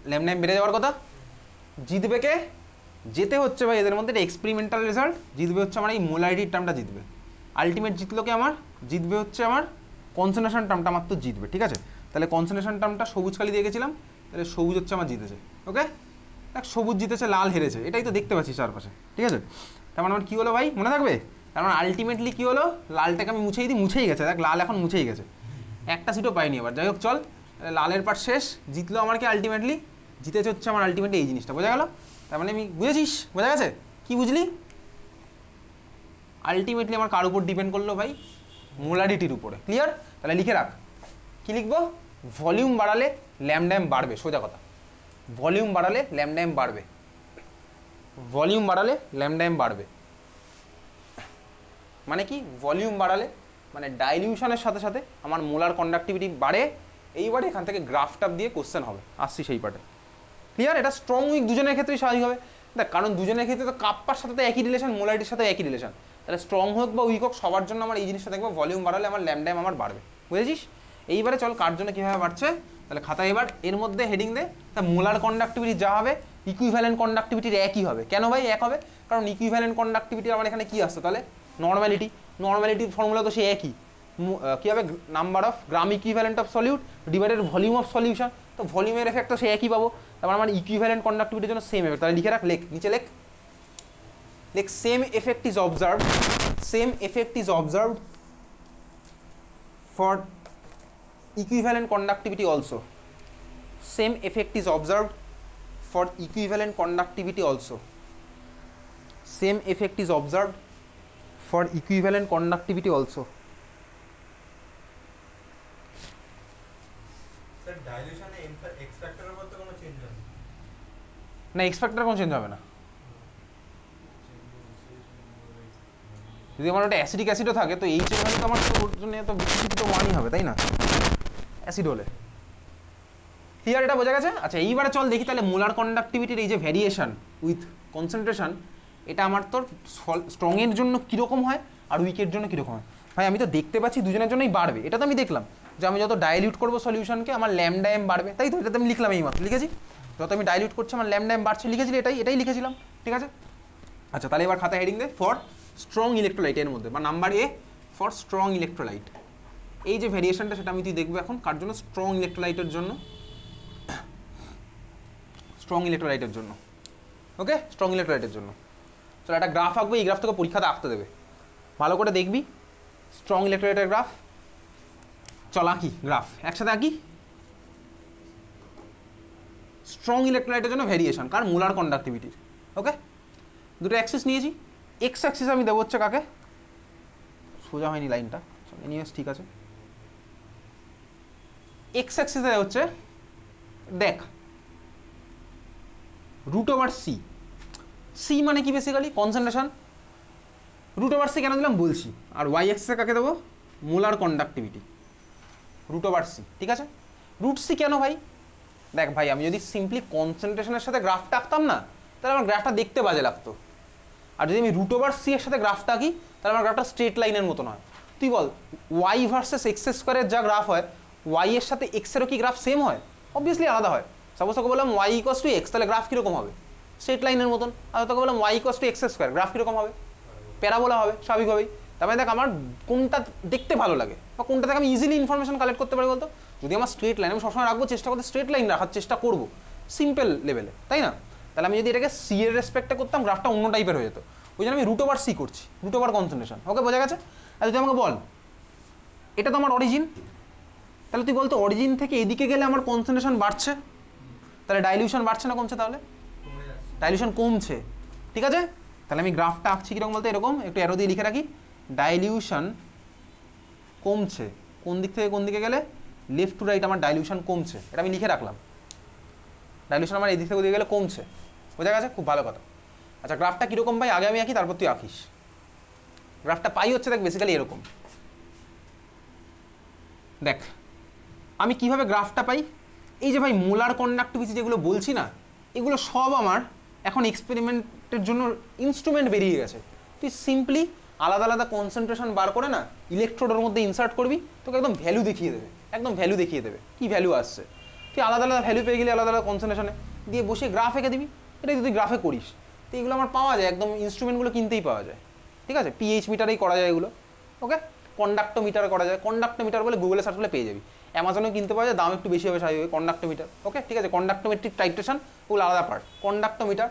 Lambda M বেড়ে যাওয়ার কথা, জিতবে কে? যেতে হচ্ছে ভাই এদের মধ্যে এক্সপেরিমেন্টাল রেজাল্ট, জিতবে হচ্ছে আমার এই মোলারিটির টার্মটা জিতবে। আলটিমেট জিতলো কে আমার? জিতবে হচ্ছে আমার কনসেন্ট্রেশন টার্মটা আমার তো জিতবে, ঠিক আছে? তাহলে কনসেন্ট্রেশন টার্মটা সবুজ কালি দিয়ে গেছিলাম, তাহলে সবুজ হচ্ছে আমার জিতেছে। ওকে, দেখ সবুজ জিতেছে, লাল হেরেছে, এটাই তো দেখতে পাচ্ছি চারপাশে, ঠিক আছে? তার মানে আমার কী হলো ভাই, মনে থাকবে? তার মানে আলটিমেটলি কী হলো, লালটাকে আমি মুছেই দিই, মুছেই গেছে, দেখ লাল এখন মুছেই গেছে, একটা সিটও পাইনি এবার। যাই হোক চল, লালের পার্ট শেষ, জিতলো আমার কি আলটিমেটলি, জিতেছে হচ্ছে আমার আলটিমেটলি এই জিনিসটা, বোঝা গেল? তার মানে আমি, বুঝেছিস? বোঝা গেছে? কি বুঝলি? আলটিমেটলি আমার কার উপর ডিপেন্ড করলো ভাই? মোলারিটির উপরে। ক্লিয়ার? তাহলে লিখে রাখ, কি লিখবো? ভলিউম বাড়ালে ল্যামডা এম বাড়বে, সোজা কথা। ভলিউম বাড়ালে ল্যামডা এম বাড়বে, ভলিউম বাড়ালে ল্যামডা এম বাড়বে। মানে কি ভলিউম বাড়ালে? মানে ডাইলিউশনের সাথে সাথে আমার মোলার কন্ডাক্টিভিটি বাড়ে। এইবারে এখান থেকে গ্রাফটাপ দিয়ে কোশ্চেন হবে, আসছি সেই পার্টে। ক্লিয়ার? এটা স্ট্রং উইক দুজনের ক্ষেত্রেই স্বাভাবিক হবে, দেখ কারণ দুজনের ক্ষেত্রে তো কাপ্পার সাথে তো একই রিলেশন, মোলারিটির সাথে একই রিলেশন। তাহলে স্ট্রং হোক বা উইক হোক সবার জন্য আমার এই জিনিসটা দেখবো, ভলিউম বাড়ালে আমার ল্যামডা এম আমার বাড়বে। বুঝেছিস? এইবারে চল কার জন্য কীভাবে বাড়ছে, তাহলে খাতায় এবার এর মধ্যে হেডিং দে, তা মোলার কন্ডাক্টিভিটি যা হবে ইকুইভ্যালেন্ট কন্ডাক্টিভিটির একই হবে। কেন ভাই এক হবে? কারণ ইকুইভ্যালেন্ট কন্ডাক্টিভিটির আমার এখানে কী আসছে তাহলে? নর্মালিটি। নর্মালিটির ফর্মুলা তো সে একই, কী হবে? Number of gram equivalent of solute divided volume of solution, তো ভলিউমের এফেক্ট তো সে একই পাবো। তারপর আমার ইকুইভ্যালেন্ট কন্ডাক্টিভিটির জন্য সেম এফেক্ট, তাহলে লিখে রাখ, লেখ নিচে লেখ, লেখ same effect is observed, same effect is observed for equivalent conductivity also, same effect is observed for equivalent conductivity also, same effect is observed for equivalent conductivity also. Sir ডাইলিউশনে x ফ্যাক্টরের মধ্যে কোনো চেঞ্জ হবে না? X factor কোনো change হবে না, যদি আমার ওটা অ্যাসিডিক অ্যাসিডও থাকে তো এইচ এর মানে তো আমার ওর জন্য তো বিকৃতি তো ওয়ানই হবে, তাই না? অ্যাসিড হলে। ক্লিয়ার? এটা বোঝা গেছে? আচ্ছা এইবারে চল দেখি তাহলে মোলার কন্ডাক্টিভিটির এই যে ভ্যারিয়েশন উইথ কনসেন্ট্রেশন, এটা আমার তোর স্ট্রংয়ের জন্য কীরকম হয় আর উইকের জন্য কীরকম হয়। ভাই আমি তো দেখতে পাচ্ছি দুজনের জন্যই বাড়বে, এটা তো আমি দেখলাম যে আমি যত ডাইলিউট করবো সলিউশনকে আমার ল্যামডা এম বাড়বে, তাই তো? এটা তো আমি লিখলাম, এই মাত্র লিখেছি, যত আমি ডাইলিউট করছি আমার ল্যামডা এম বাড়ছে, লিখেছিলি এটাই লিখেছিলাম, ঠিক আছে? আচ্ছা তাহলে এবার খাতা হেডিং দে ফর স্ট্রং ইলেকট্রোলাইট, এর মধ্যে বা নাম্বার এ ফর স্ট্রং ইলেকট্রোলাইট। এই যে ভ্যারিয়েশনটা সেটা আমি তুই দেখবো এখন কার জন্য? স্ট্রং ইলেকট্রোলাইটের জন্য, স্ট্রং ইলেকট্রোলাইটের জন্য। ওকে, স্ট্রং ইলেকট্রোলাইটের জন্য চলো একটা গ্রাফ আঁকবো, এই গ্রাফ তোকে পরীক্ষাতে আঁকতে দেবে, ভালো করে দেখবি স্ট্রং ইলেকট্রোলাইটের গ্রাফ। চল আঁকি গ্রাফ, একসাথে আঁকি। স্ট্রং ইলেকট্রোলাইটের জন্য ভ্যারিয়েশন কার? মোলার কন্ডাক্টিভিটির। ওকে, দুটো অ্যাক্সিস নিয়েছি, এক্স অ্যাক্সিস আমি দেবো হচ্ছে কাকে? সোজা হয়নি লাইনটা, চল এনিওয়েজ ঠিক আছে। এক্স অ্যাক্সিসে হচ্ছে দেখ রুট ওভার সি, সি মানে কি basically concentration, root over C কেন দিলাম বলছি। আর ওয়াই এক্সে কাকে দেবো? Molar conductivity, root over C, ঠিক আছে? রুট সি কেন ভাই? দেখ ভাই আমি যদি সিম্পলি কনসেন্ট্রেশনের সাথে গ্রাফটা আঁকতাম না তাহলে আমার গ্রাফটা দেখতে বাজে লাগতো, আর যদি আমি রুট ওভার সি এর সাথে গ্রাফটা আঁকি তাহলে আমার গ্রাফটা স্ট্রেট লাইনের মতন হয়। তুই বল ওয়াই ভার্সেস এক্স স্কোয়ারের যা গ্রাফ হয় ওয়াই এর সাথে এক্সেরও কি গ্রাফ সেম হয়? অবভিয়াসলি আলাদা হয়। সাপোজ তোকে বললাম ওয়াই ইকোয়াস টু এক্স, তাহলে গ্রাফ কীরকম হবে? স্ট্রেট লাইনের মতন। আর তোকে বললাম Y equals to X square, graph কীরকম হবে? প্যারাবোলা হবে স্বাভাবিকভাবেই। তার মানে দেখ আমার কোনটা দেখতে ভালো লাগে বা কোনটা থেকে আমি ইজিলি ইনফরমেশন কালেক্ট করতে পারি বলতো? যদি আমার স্ট্রেট লাইন, আমি সবসময় রাখবো, চেষ্টা করতে স্ট্রেট লাইন রাখার চেষ্টা করবো সিম্পল লেভেলে, তাই না? তাহলে আমি যদি এটাকে সি এর রেসপেক্টে করতাম গ্রাফটা অন্য টাইপের হয়ে যেত, ওই জন্য আমি রুট ওভার সি করছি, রুট ওভার কনসেন্ট্রেশন। ওকে, বোঝা গেছে? আর যদি আমাকে বল এটা তো আমার অরিজিন, তাহলে তুই বলতো অরিজিন থেকে এদিকে গেলে আমার কনসেন্ট্রেশন বাড়ছে, তাহলে ডাইলিউশন বাড়ছে না কমছে? তাহলে ডাইলিউশন কমছে, ঠিক আছে? তাহলে আমি গ্রাফটা আঁকছি কীরকম বলতে এরকম, একটু অ্যারো দিয়ে লিখে রাখি, ডাইলিউশন কমছে, কোন দিক থেকে কোন দিকে গেলে? লেফট টু রাইট আমার ডাইলিউশন কমছে, এটা আমি লিখে রাখলাম, ডাইলিউশন আমার এই দিক থেকে ওদিকে গেলে কমছে। বোঝা গেছে? খুব ভালো কথা। আচ্ছা গ্রাফটা কীরকম পাই আগে আমি আঁকি, তারপর তুই আঁকিস। গ্রাফটা পাই হচ্ছে দেখ বেসিক্যালি এরকম, দেখ আমি কিভাবে গ্রাফটা পাই, এই যে ভাই মোলার কন্ডাক্টিভিটি যেগুলো বলছি না, এগুলো সব আমার এখন এক্সপেরিমেন্টের জন্য ইনস্ট্রুমেন্ট বেরিয়ে গেছে। তুই সিম্পলি আলাদা আলাদা কনসেন্ট্রেশন বার করে না ইলেকট্রোডের মধ্যে ইনসার্ট করবি, তোকে একদম ভ্যালু দেখিয়ে দেবে, একদম ভ্যালু দেখিয়ে দেবে কী ভ্যালু আসছে। তুই আলাদা আলাদা ভ্যালু পেয়ে গেলি আলাদা আলাদা কনসেন্ট্রেশনে, দিয়ে বসে গ্রাফ এঁকে দিবি, এটাই তুই গ্রাফে করিস। তো এগুলো আমার পাওয়া যায় একদম, ইনস্ট্রুমেন্টগুলো কিনতেই পাওয়া যায়, ঠিক আছে। পিএইচ মিটারেই করা যায় এগুলো, ওকে। কন্ডাক্টোমিটার করা যায়, কন্ডাক্টোমিটার বলে গুগলে সার্চ করলে পেয়ে যাবি, অ্যামাজনেও কিনতে পাওয়া যায়, দাম একটু বেশি হবে স্বাভাবিক। কন্ডাক্টোমিটার, ওকে, ঠিক আছে। কন্ডাক্টোমেট্রিক টাইট্রেশন ওগুলো আলাদা পার্ট। কন্ডাক্টোমিটার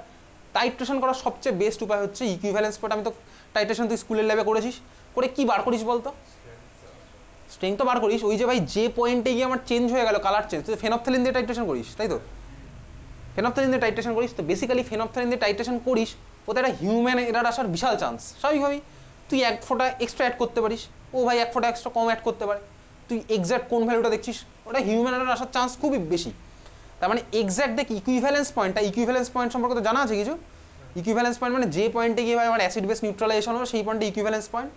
টাইট্রেশন করার সবচেয়ে বেস্ট উপায় হচ্ছে ইকুইভ্যালেন্স পার্ট। আমি তো টাইট্রেশন তুই স্কুলের ল্যাবে করেছিস, করে কি বার করিস বলতো? স্ট্রেংথ তো বার করিস, ওই যে ভাই যে পয়েন্টে গিয়ে আমার চেঞ্জ হয়ে গেল কালার চেঞ্জ, তুই ফেনপথ্যালিন দিয়ে টাইট্রেশন করিস, তাই তো? ফেনপথ্যালিন দিয়ে টাইট্রেশন করিস, তো বেসিক্যালি ফেনপথ্যালিন দিয়ে টাইট্রেশন করিস, ওতে একটা হিউম্যান এরার আসার বিশাল চান্স। স্বাভাবিকভাবেই তুই 1 ফোঁটা এক্সট্রা অ্যাড করতে পারিস, ও ভাই 1 ফোঁটা এক্সট্রা কম অ্যাড করতে পারে, তুই এক্স্যাক্ট কোন ভ্যালুটা দেখছিস ওটা হিউম্যান এরার আসার চান্স খুবই বেশি। তার মানে এক্স্যাক্ট দেখ ইকুইভ্যালেন্স পয়েন্টটা, ইকুইভ্যালেন্স পয়েন্ট সম্পর্কে তো জানা আছে কিছু? ইকুইভ্যালেন্স পয়েন্ট মানে যে পয়েন্টে গিয়ে ভাই আমার অ্যাসিড বেস নিউট্রালাইজেশন হবে সেই পয়েন্টে ইকুইভ্যালেন্স পয়েন্ট।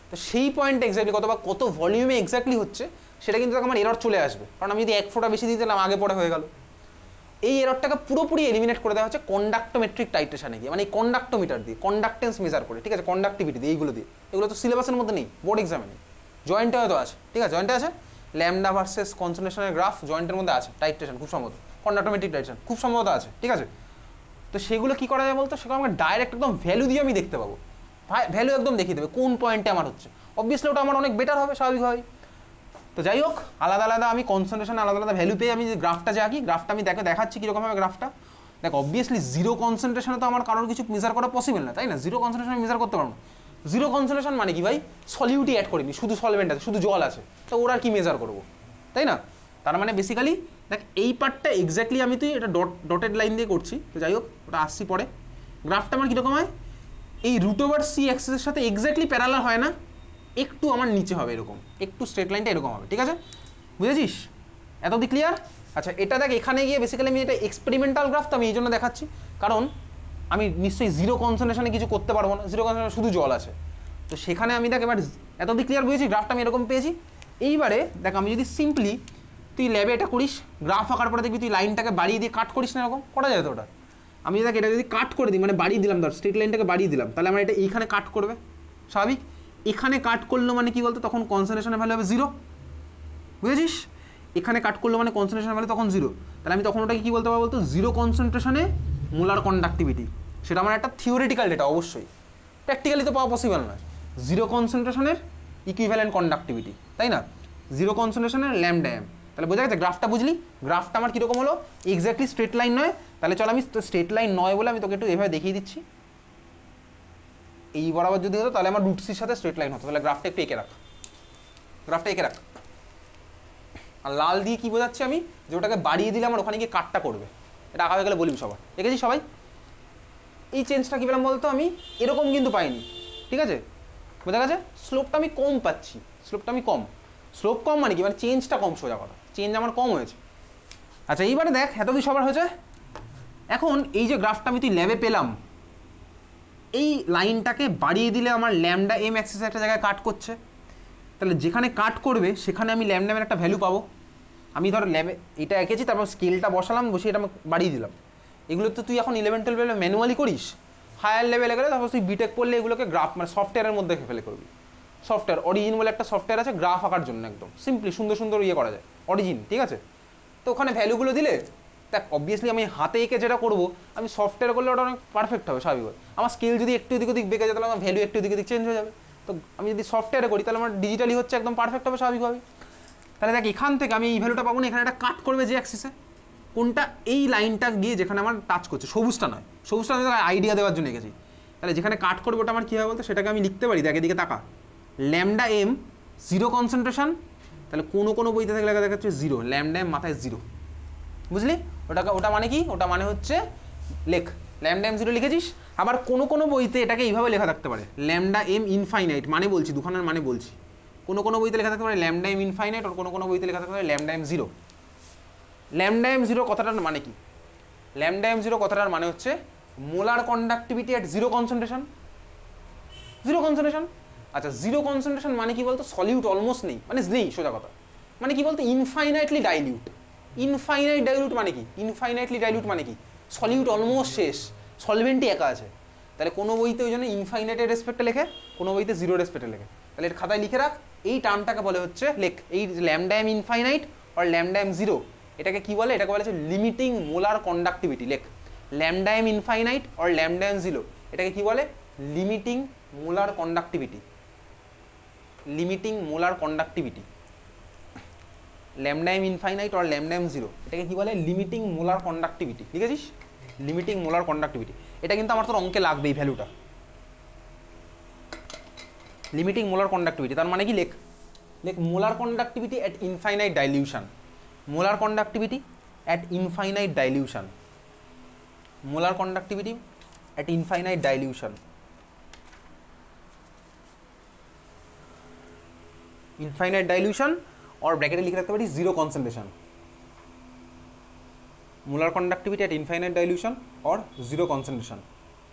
তো সেই পয়েন্টে এক্স্যাক্টলি কত বা কত ভলিউমে এক্স্যাক্টলি হচ্ছে সেটা কিন্তু আমার এরর চলে আসবে, কারণ আমি যদি 1 ফোঁটা বেশি দিয়ে দিলাম আগে পরে হয়ে গেল। এই এররটাকে পুরোপুরি এলিমিনেট করে দেওয়া হচ্ছে কন্ডাক্টোমেট্রিক টাইট্রেশনে গিয়ে, মানে এই কন্ডাক্টোমিটার দিয়ে, কন্ডাক্টেন্স মেজার করে, ঠিক আছে, কন্ডাক্টিভিটি দিয়ে, এইগুলো দিয়ে। এগুলো তো সিলেবাসের মধ্যে নেই, বোর্ড এক্সামে নেই, জয়েন্টে হয়তো আছে, ঠিক আছে, জয়েন্টে আছে। ল্যামডা ভার্সেস কনসেন্ট্রেশনের গ্রাফ জয়েন্টের মধ্যে আছে, টাইট্রেশন খুব সম্ভবত, কন্ডাক্টোমেট্রিক টাইট্রেশন খুব সম্ভবত আছে, ঠিক আছে। তো সেগুলো কি করা যায় বলতো? সেগুলো আমাকে ডাইরেক্ট একদম ভ্যালু দিয়ে আমি দেখতে পাবো, ভ্যালু একদম দেখিয়ে দেবে কোন পয়েন্টে আমার হচ্ছে। অবভিয়াসলি ওটা আমার অনেক বেটার হবে স্বাভাবিকভাবেই। তো যাই হোক, আলাদা আলাদা আমি কনসেন্ট্রেশন আলাদা আলাদা ভ্যালু পেয়ে আমি যে গ্রাফটা যে আঁকি, গ্রাফটা আমি দেখাচ্ছি কীরকম হবে গ্রাফটা। দেখ অবভিয়াসলি জিরো কনসেন্ট্রেশনে তো আমার কারোর কিছু মেজার করা পসিবল না, তাই না? জিরো কনসেন্ট্রেশন মেজার করতে পারবো না। জিরো কনসেন্ট্রেশন মানে কি ভাই? সলিউটি অ্যাড করিনি, শুধু সলভেন্ট আছে, শুধু জল আছে, তো ওরা আর কি মেজার করবো, তাই না? তার মানে বেসিক্যালি দেখ এই পার্টটা এক্স্যাক্টলি আমি তুই এটা ডটেড লাইন দিয়ে করছি। তো যাই হোক, ওটা আসছি পরে। গ্রাফটা আমার কীরকম হয়? এই √c অ্যাক্সিসের সাথে এক্স্যাক্টলি প্যারালাল হয় না, একটু আমার নিচে হবে এরকম, একটু স্ট্রেট লাইনটা এরকম হবে, ঠিক আছে, বুঝেছিস? এত অবধি ক্লিয়ার? আচ্ছা, এটা দেখ এখানে গিয়ে বেসিক্যালি আমি এটা এক্সপেরিমেন্টাল গ্রাফ, তো আমি এই জন্য দেখাচ্ছি কারণ আমি নিশ্চয়ই জিরো কনসেন্ট্রেশনে কিছু করতে পারবো না, জিরো কনসেন্ট্রেশনে শুধু জল আছে, তো সেখানে আমি দেখ এবার এত অবধি ক্লিয়ার বুঝেছি? গ্রাফটা আমি এরকম পেয়েছি। এইবারে দেখ আমি যদি সিম্পলি তুই ল্যাবে এটা করিস, গ্রাফ আঁকার পরে দেখবি তুই লাইনটাকে বাড়িয়ে দিয়ে কাট করিস না, এরকম করা যায় তো ওটা। আমি দেখ এটা যদি কাট করে দিই, মানে বাড়িয়ে দিলাম, ধর স্ট্রেট লাইনটাকে বাড়িয়ে দিলাম, তাহলে আমার এটা এইখানে কাট করবে স্বাভাবিক। এখানে কাট করলো মানে কি বলতো? তখন কনসেন্ট্রেশনের ভ্যালু হবে 0, বুঝেছিস? এখানে কাট করলো মানে কনসেন্ট্রেশন ভ্যালু তখন 0, তাহলে আমি তখন ওটাকে কি বলতে পারবো বলতো? জিরো কনসেন্ট্রেশনে মোলার কন্ডাক্টিভিটি। সেটা আমার একটা থিওরিটিক্যাল ডেটা, অবশ্যই প্র্যাকটিক্যালি তো পাওয়া পসিবল নয়। জিরো কনসেন্ট্রেশনের ইকুইভ্যালেন্ট কন্ডাক্টিভিটি, তাই না? জিরো কনসেন্ট্রেশনের ল্যামডা এম। তাহলে বোঝা গেছে গ্রাফটা? বুঝলি গ্রাফটা আমার কীরকম হলো? এক্স্যাক্টলি স্ট্রেট লাইন নয়, তাহলে চল আমি স্ট্রেট লাইন নয় বলে আমি তোকে একটু এভাবে দেখিয়ে দিচ্ছি। এই বরাবর যদি হতো তাহলে আমার √c সাথে স্ট্রেট লাইন হতো, তাহলে গ্রাফটা একটু এঁকে রাখ, গ্রাফটা এঁকে রাখ। আর লাল দিয়ে কি বোঝাচ্ছি আমি? যে ওটাকে বাড়িয়ে দিলে আমার ওখানে গিয়ে কাটটা করবে, এটা আঁকা হয়ে গেলে বলবি সবার। এঁকেছি সবাই? এই চেঞ্জটা কী পেলাম বলতো? আমি এরকম কিন্তু পাইনি, ঠিক আছে, বোঝা গেছে? স্লোপটা আমি কম পাচ্ছি, স্লোপটা আমি কম। স্লোপ কম মানে কি? মানে চেঞ্জটা কম, সোজা কথা, চেঞ্জ আমার কম হয়েছে। আচ্ছা এইবারে দেখ এতদিন সবার হয়েছে। এখন এই যে গ্রাফটা আমি তুই ল্যাবে পেলাম, এই লাইনটাকে বাড়িয়ে দিলে আমার ল্যামডা এম অ্যাক্সিসে একটা জায়গায় কাট করছে, তাহলে যেখানে কাট করবে সেখানে আমি ল্যামডা এর একটা ভ্যালু পাবো। আমি ধর ল্যাবে এটা এঁকেছি, তারপর স্কেলটা বসালাম, বসিয়ে এটা আমি বাড়িয়ে দিলাম। এগুলো তো তুই এখন 11 12 ম্যানুয়ালি করিস, হায়ার লেভেলে গেলে তারপর তুই বিটেক পড়লে এগুলোকে গ্রাফ মানে সফটওয়্যারের মধ্যে ফেলে করবি। সফটওয়্যার অরিজিন বলে একটা সফটওয়্যার আছে গ্রাফ আঁকার জন্য, একদম সিম্পলি সুন্দর সুন্দর ইয়ে করা যায়, অরিজিন, ঠিক আছে। তো ওখানে ভ্যালুগুলো দিলে দেখ অবভিয়াসলি আমি হাতে এঁকে যেটা করবো, আমি সফটওয়্যার করলে ওটা অনেক পারফেক্ট হবে স্বাভাবিক। আমার স্কেল যদি একটু এদিক ওদিক বেঁকে যায় তাহলে আমার ভ্যালু একটু এদিক ওদিক চেঞ্জ হয়ে যাবে। তো আমি যদি সফটওয়্যারে করি তাহলে আমার ডিজিটালি হচ্ছে একদম পারফেক্ট হবে স্বাভাবিকভাবে। তাহলে দেখ এখান থেকে আমি এই ভ্যালুটা পাবো না, এখানে একটা কাট করবে যে অ্যাক্সিসে, কোনটা? এই লাইনটা গিয়ে যেখানে আমার টাচ করছে, সবুজটা নয়, সবুজটা আমি আইডিয়া দেওয়ার জন্য এঁকেছি। তাহলে যেখানে কাট করবে ওটা আমার কী হবে বলতো? সেটাকে আমি লিখতে পারি, দেখ এদিকে তাকা, ল্যামডা এম জিরো কনসেন্ট্রেশন, তাহলে কোনো কোনো বইতে থেকে লেখা দেখাচ্ছে 0, ল্যামডা এম মাথায় 0, বুঝলি? ওটা মানে কি? ওটা মানে হচ্ছে লেখ ল্যামডা এম 0 লিখেছিস। আবার কোনো কোনো বইতে এটাকে এইভাবে লেখা থাকতে পারে, ল্যামডা এম ইনফাইনাইট, মানে বলছি দুখানার মানে বলছি, কোনো কোনো বইতে লেখা থাকতে পারে ল্যামডা এম ইনফাইনাইট, আর কোনো কোনো বইতে লেখা থাকতে পারে ল্যামডা এম 0। ল্যামডা এম 0 কথাটার মানে কি? ল্যামডা এম 0 কথাটার মানে হচ্ছে molar conductivity at zero concentration, zero concentration. আচ্ছা জিরো কনসেন্ট্রেশন মানে কি বলতো? সলিউট অলমোস্ট নেই, মানে নেই সোজা কথা। মানে কি বলতো? Infinitely dilute. ইনফাইনাইট ডাইলিউট মানে কি? ইনফাইনাইটলি ডাইলিউট মানে কি? সলিউট অলমোস্ট শেষ, সলভেন্টই একা আছে। তাহলে কোনো বইতে ওই জন্য ইনফাইনাইটের রেসপেক্টে লেখে, কোনো বইতে জিরো রেসপেক্টে লেখে। তাহলে এটা খাতায় লিখে রাখ, এই টার্মটাকে বলে হচ্ছে লেখ এই ল্যামডা এম ইনফাইনাইট আর ল্যামডা এম 0, এটাকে কি বলে? এটাকে বলে লিমিটিং মোলার কন্ডাক্টিভিটি। লেখ lambda m infinite or lambda M zero, এটাকে কি বলে? Limiting molar conductivity. Limiting molar conductivity, lambda m infinite or lambda M zero, এটাকে কি বলে? Limiting molar conductivity. লিখেছিস লিমিটিং মোলার কন্ডাক্টিভিটি? এটা কিন্তু আমার তোর অঙ্কে লাগবে এই ভ্যালুটা, লিমিটিং মোলার কন্ডাক্টিভিটি। তার মানে কি? লেখ লেখ molar conductivity at infinite dilution, molar conductivity at infinite dilution, molar conductivity at infinite dilution, infinite dilution और ব্র্যাকেটে লিখে রাখতে পারি zero concentration, molar conductivity at infinite dilution और জিরো কনসেন্ট্রেশন।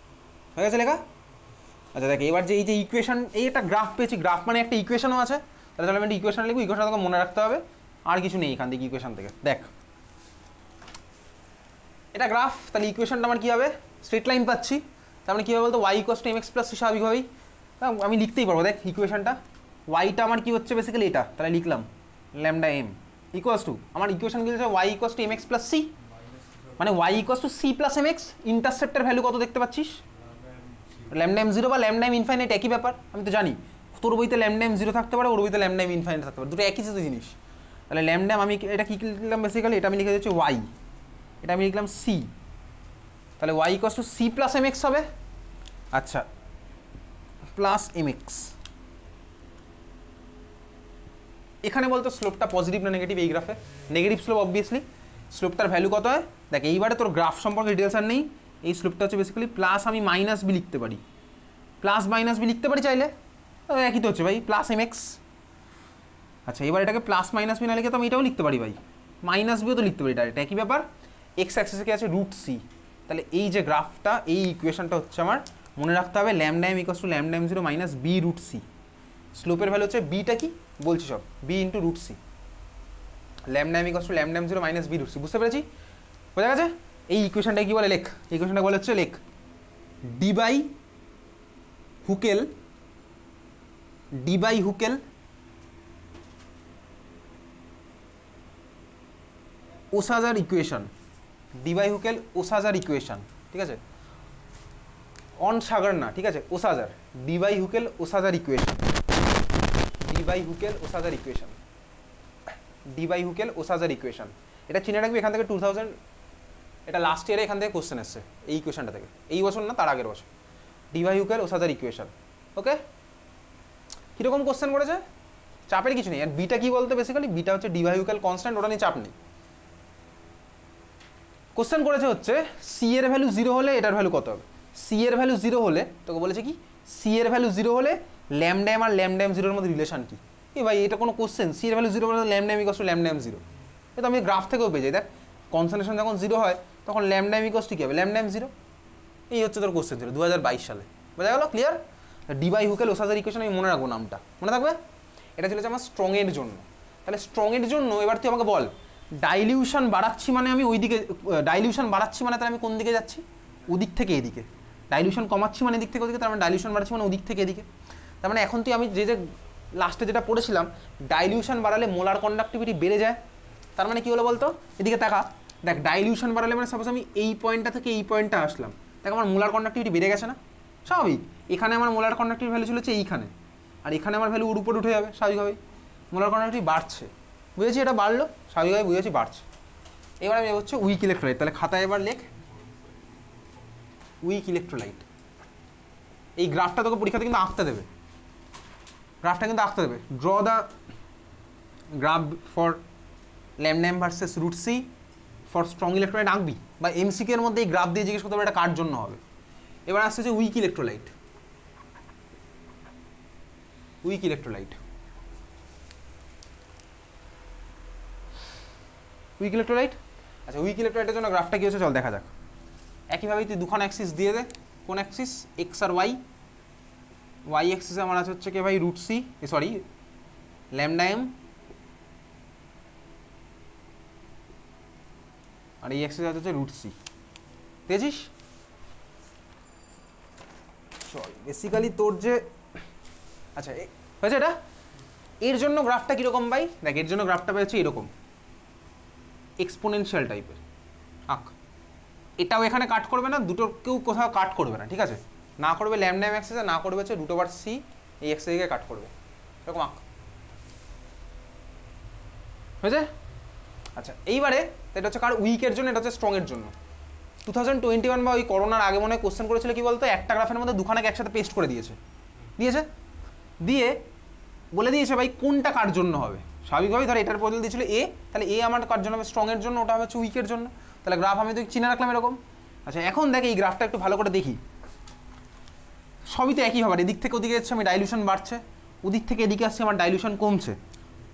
হয়ে গেছে লেখা? আচ্ছা দেখ, এবার যে এই যে ইকুয়েশন, এই একটা গ্রাফ পেয়েছি, গ্রাফ মানে একটা ইকুয়েশনও আছে, তাহলে আমি একটা ইকুয়েশন লিখবো, ইকুয়েশন তোকে মনে রাখতে হবে, আর কিছু নেই এখান থেকে ইকুয়েশন থেকে। দেখ এটা গ্রাফ, তাহলে ইকুয়েশনটা আমার কী হবে? স্ট্রেট লাইন পাচ্ছি, তার মানে কী হবে বলতো? Y equals to m x plus c, স্বাভাবিকভাবেই আমি লিখতেই পারবো। দেখ ইকুয়েশনটা, ওয়াইটা আমার কী হচ্ছে বেসিক্যালি এটা, তাহলে লিখলাম ল্যামডা এম ইকুয়াস টু, আমার ইকুয়েশন কী হচ্ছে? Y equals to m x plus c, মানে y equals to c plus m x. ইন্টারসেপ্টের ভ্যালু কত দেখতে পাচ্ছিস? ল্যামডা এম জিরো বা ল্যামডা এম ইনফাইনাইট একই ব্যাপার, আমি তো জানি। তোর বইতে ল্যামডা এম জিরো থাকতে পারে, ওর বইতে ল্যামডা এম ইনফাইনাইট থাকতে পারে, দুটো একই সাথে জিনিস। তাহলে ল্যামডা আমি এটা কী লিখলাম বেসিক্যালি? এটা আমি লিখে দিচ্ছি ওয়াই, এটা আমি লিখলাম সি, তাহলে y equals to c plus m x হবে। আচ্ছা, প্লাস এম এক্স, এখানে বলতো স্লোপটা পজিটিভ না নেগেটিভ? এই গ্রাফে নেগেটিভ স্লোপ, অবভিয়াসলি স্লোপটার ভ্যালু কত হয়? দেখ এইবারে তোর গ্রাফ সম্পর্কে ডিটেলস আর নেই, এই স্লোপটা হচ্ছে বেসিক্যালি প্লাস, আমি মাইনাস বি লিখতে পারি, প্লাস মাইনাস বি লিখতে পারি চাইলে, একই তো হচ্ছে ভাই, প্লাস এম এক্স। আচ্ছা এবার এটাকে প্লাস মাইনাস বি না লিখে তো আমি এটাও লিখতে পারি ভাই, মাইনাস বিও তো লিখতে পারি ডাইরেক্ট, একই ব্যাপার। এক্স অ্যাক্সিসে কি আছে? Root c. তাহলে এই যে গ্রাফটা, এই ইকুয়েশনটা হচ্ছে আমার মনে রাখতে হবে lambda M equals to lambda M zero minus b root c. স্লোপের ভ্যালু হচ্ছে বিটা কি বলছি সব, b into root c, lambda M equals to lambda M zero minus b root c. বুঝতে পেরেছি? বোঝা গেছে? এই ইকুয়েশনটা কি বলে? লেখ এই ইকুয়েশনটা বলে হচ্ছে, লেখ Debye Huckel, Debye Huckel Onsager equation, Debye Huckel Onsager equation, ঠিক আছে? অন সাগার না, ঠিক আছে? Onsager, Debye Huckel Onsager equation, Debye Huckel Onsager equation, Debye Huckel Onsager equation. এটা চিনে রাখবি, এখান থেকে 2000, এটা লাস্ট ইয়ারে এখান থেকে কোশ্চেন এসছে এই ইকুয়েশনটা থেকে, এই বছর না তার আগের বছর, D by Huckel Onsager equation. ওকে, কীরকম কোশ্চেন করেছে? চাপের কিছু নেই। আর বিটা কি বলতে? বেসিক্যালি বিটা হচ্ছে ডি বাই হুকেল কনস্ট্যান্ট, ওটা নিয়ে চাপ নেই। কোশ্চেন করেছে হচ্ছে সি এর ভ্যালু জিরো হলে এটার ভ্যালু কত হবে? সি এর ভ্যালু জিরো হলে, তোকে বলেছে কি সি এর ভ্যালু জিরো হলে ল্যামডা এম আর ল্যামডা এম জিরোর মধ্যে রিলেশন কি? এ ভাই এটা কোনো কোশ্চেন? সি এর ভ্যালু জিরো হলে lambda M equals to lambda M zero, এটা আমি গ্রাফ থেকেও পেয়ে যাই। দেখ কনসেন্ট্রেশন যখন জিরো হয় তখন ল্যামডা এম ইকুয়ালস টু কী হবে? Lambda M zero. এই হচ্ছে তোর কোশ্চেন ছিল 2022 সালে। বোঝা গেল? Clear? Debye Huckel Onsager equation আমি মনে রাখবো, নামটা মনে থাকবে। এটা ছিল আমার স্ট্রং এর জন্য। তাহলে স্ট্রং এর জন্য এবার তুই আমাকে বল, ডাইলিউশন বাড়াচ্ছি মানে আমি ওই দিকে, ডাইলিউশন বাড়াচ্ছি মানে তাহলে আমি কোন দিকে যাচ্ছি? ওদিক থেকে এদিকে। ডাইলিউশন কমাচ্ছি মানে এদিক থেকে ওদিকে, তার মানে ডাইলিউশন বাড়াচ্ছি মানে ওদিক থেকে এদিকে। তার মানে এখন তুই আমি যে লাস্টে যেটা পড়েছিলাম, ডাইলিউশন বাড়ালে মোলার কন্ডাক্টিভিটি বেড়ে যায়। তার মানে কি হলো বলতো? এদিকে তাকা, দেখ ডাইলিউশন বাড়ালে মানে সাপোজ আমি এই পয়েন্টটা থেকে এই পয়েন্টটা আসলাম, দেখ আমার মোলার কন্ডাক্টিভিটি বেড়ে গেছে না? স্বাভাবিক। এখানে আমার মোলার কন্ডাক্টিভিটি ভ্যালু ছিল হচ্ছে এইখানে, আর এখানে আমার ভ্যালু ওর উপর উঠে যাবে স্বাভাবিকভাবেই। মোলার কন্ডাক্টিভিটি বাড়ছে, বুঝেছি? এটা বাড়লো স্বাভাবিকভাবে, বুঝেছি বাড়ছে। এবার আমি হচ্ছে উইক ইলেকট্রোলাইট, তাহলে খাতায় এবার লেখ উইক ইলেকট্রোলাইট। এই গ্রাফটা তোকে পরীক্ষাতে কিন্তু আঁকতে দেবে, গ্রাফটা কিন্তু আঁকতে দেবে। Draw the graph for lambda m versus root c for strong electrolyte আঁকবি, বা এমসিকিউ এর মধ্যে এই গ্রাফ দিয়ে জিজ্ঞেস করতে হবে এটা কার জন্য হবে। এবার আসছে যে weak electrolyte, weak electrolyte, weak electrolyte. আচ্ছা উইক ইলেকট্রোলাইটের জন্য গ্রাফটা কী হচ্ছে চল দেখা যাক। একইভাবেই তুই দুখান অ্যাক্সিস দিয়ে দে। কোন অ্যাক্সিস? এক্স আর ওয়াই। ওয়াই অ্যাক্সিসে আমার আছে হচ্ছে কি ভাই root c, sorry lambda M, আর এই অ্যাক্সিসে আছে হচ্ছে রুট সি। দেখেছিস? চল বেসিক্যালি তোর যে, আচ্ছা হয়েছে এটা। এর জন্য গ্রাফটা কীরকম ভাই? দেখ এর জন্য গ্রাফটা পেয়েছে এরকম, এক্সপোনেনশিয়াল টাইপের। আঁক, এটাও এখানে কাট করবে না, দুটোর কেউ কোথাও কাট করবে না, ঠিক আছে? না করবে ল্যামডা এম এক্সেসে, না করবে হচ্ছে রুট ওভার সি এই এক্স দিকে কাট করবে, এরকম আঁক, হয়েছে? আচ্ছা এইবারে এটা হচ্ছে কার উইকের জন্য, এটা হচ্ছে স্ট্রংয়ের জন্য। 2021 বা ওই করোনার আগে মনে হয় কোশ্চেন করেছিল কি বলতো, একটা গ্রাফের মধ্যে দুখানাকে একসাথে পেস্ট করে দিয়েছে, দিয়ে বলে দিয়েছে ভাই কোনটা কার জন্য হবে। স্বাভাবিকভাবেই ধর এটার বদল দিয়েছিল এ, তাহলে এ আমার কার জন্য হবে, স্ট্রংয়ের জন্য, ওটা হচ্ছে উইকের জন্য। তাহলে গ্রাফ আমি তো চিনে রাখলাম এরকম। আচ্ছা এখন দেখ এই গ্রাফটা একটু ভালো করে দেখি, সবই তো একই হবে, এদিক থেকে ওদিকে যাচ্ছে আমি ডাইলিউশন বাড়ছে, ওদিক থেকে এদিকে আসছে আমার ডাইলিউশন কমছে।